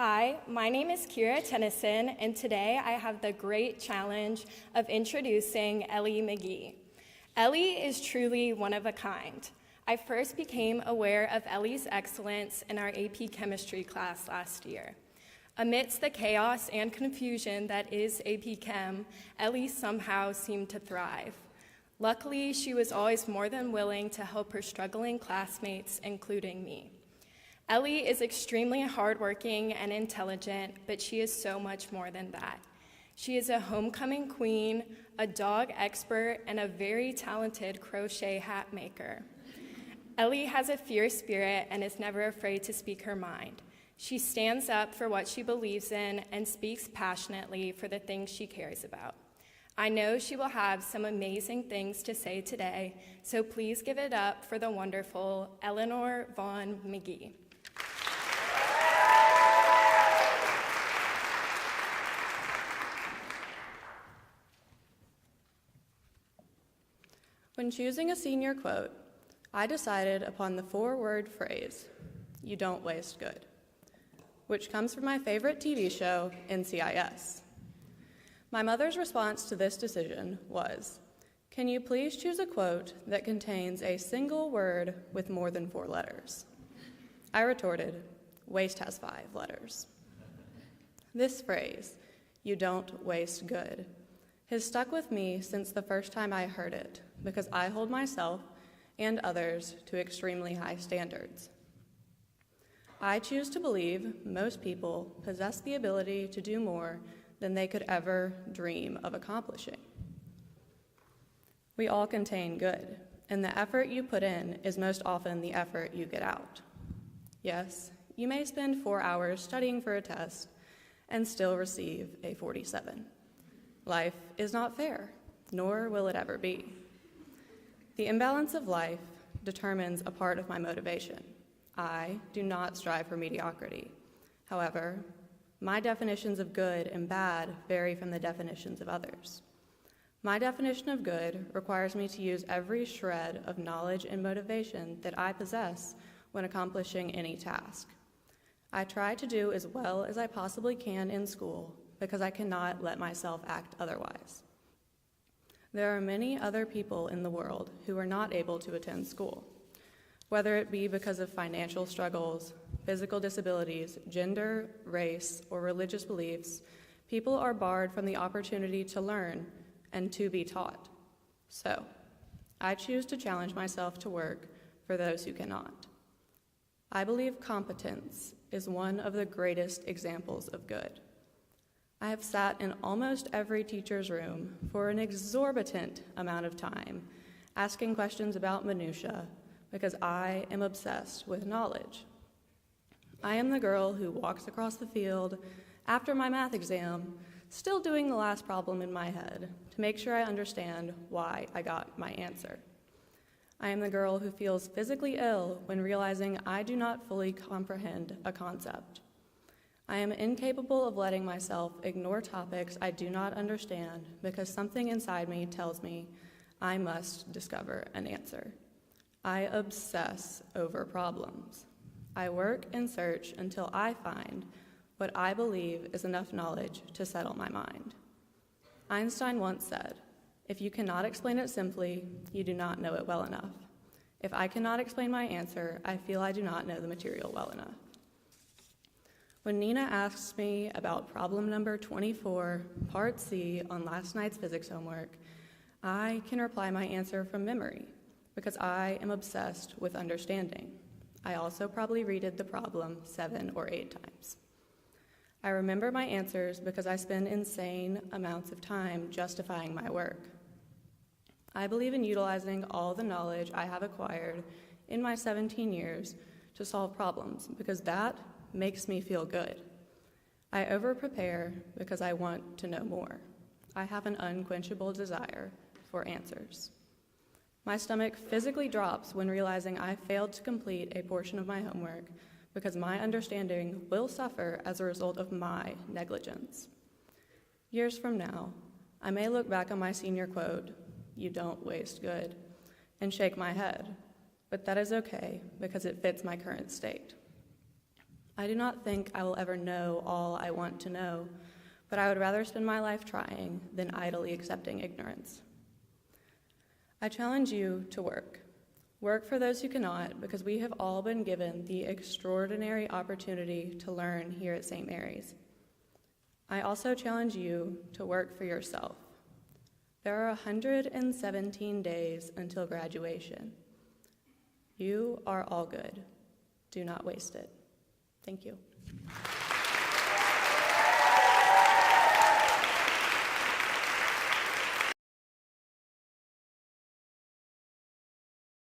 Hi, my name is Kira Tennyson, and today I have the great challenge of introducing Ellie McGhee. Ellie is truly one of a kind. I first became aware of Ellie's excellence in our AP Chemistry class last year. Amidst the chaos and confusion that is AP Chem, Ellie somehow seemed to thrive. Luckily, she was always more than willing to help her struggling classmates, including me. Ellie is extremely hardworking and intelligent, but she is so much more than that. She is a homecoming queen, a dog expert, and a very talented crochet hat maker. Ellie has a fierce spirit and is never afraid to speak her mind. She stands up for what she believes in and speaks passionately for the things she cares about. I know she will have some amazing things to say today, so please give it up for the wonderful Eleanor Vaughn McGhee. When choosing a senior quote, I decided upon the 4-word phrase, "You don't waste good," which comes from my favorite TV show, NCIS. My mother's response to this decision was, "Can you please choose a quote that contains a single word with more than 4 letters?" I retorted, "Waste has 5 letters." This phrase, "You don't waste good," has stuck with me since the first time I heard it because I hold myself and others to extremely high standards. I choose to believe most people possess the ability to do more than they could ever dream of accomplishing. We all contain good, and the effort you put in is most often the effort you get out. Yes, you may spend 4 hours studying for a test and still receive a 47. Life is not fair, nor will it ever be. The imbalance of life determines a part of my motivation. I do not strive for mediocrity. However, my definitions of good and bad vary from the definitions of others. My definition of good requires me to use every shred of knowledge and motivation that I possess when accomplishing any task. I try to do as well as I possibly can in school because I cannot let myself act otherwise. There are many other people in the world who are not able to attend school, whether it be because of financial struggles, physical disabilities, gender, race, or religious beliefs. People are barred from the opportunity to learn and to be taught. So, I choose to challenge myself to work for those who cannot. I believe competence is one of the greatest examples of good. I have sat in almost every teacher's room for an exorbitant amount of time, asking questions about minutia, because I am obsessed with knowledge. I am the girl who walks across the field after my math exam, still doing the last problem in my head to make sure I understand why I got my answer. I am the girl who feels physically ill when realizing I do not fully comprehend a concept. I am incapable of letting myself ignore topics I do not understand because something inside me tells me I must discover an answer. I obsess over problems. I work and search until I find what I believe is enough knowledge to settle my mind. Einstein once said, "If you cannot explain it simply, you do not know it well enough. If I cannot explain my answer, I feel I do not know the material well enough." When Nina asks me about problem number 24, part C on last night's physics homework, I can reply my answer from memory because I am obsessed with understanding. I also probably read the problem 7 or 8 times. I remember my answers because I spend insane amounts of time justifying my work. I believe in utilizing all the knowledge I have acquired in my 17 years to solve problems because that makes me feel good. I over-prepare because I want to know more. I have an unquenchable desire for answers. My stomach physically drops when realizing I failed to complete a portion of my homework because my understanding will suffer as a result of my negligence. Years from now, I may look back on my senior quote, "You don't waste good," and shake my head, but that is okay because it fits my current state. I do not think I will ever know all I want to know, but I would rather spend my life trying than idly accepting ignorance. I challenge you to work. Work for those who cannot, because we have all been given the extraordinary opportunity to learn here at St. Mary's. I also challenge you to work for yourself. There are 117 days until graduation. You are all good. Do not waste it. Thank you.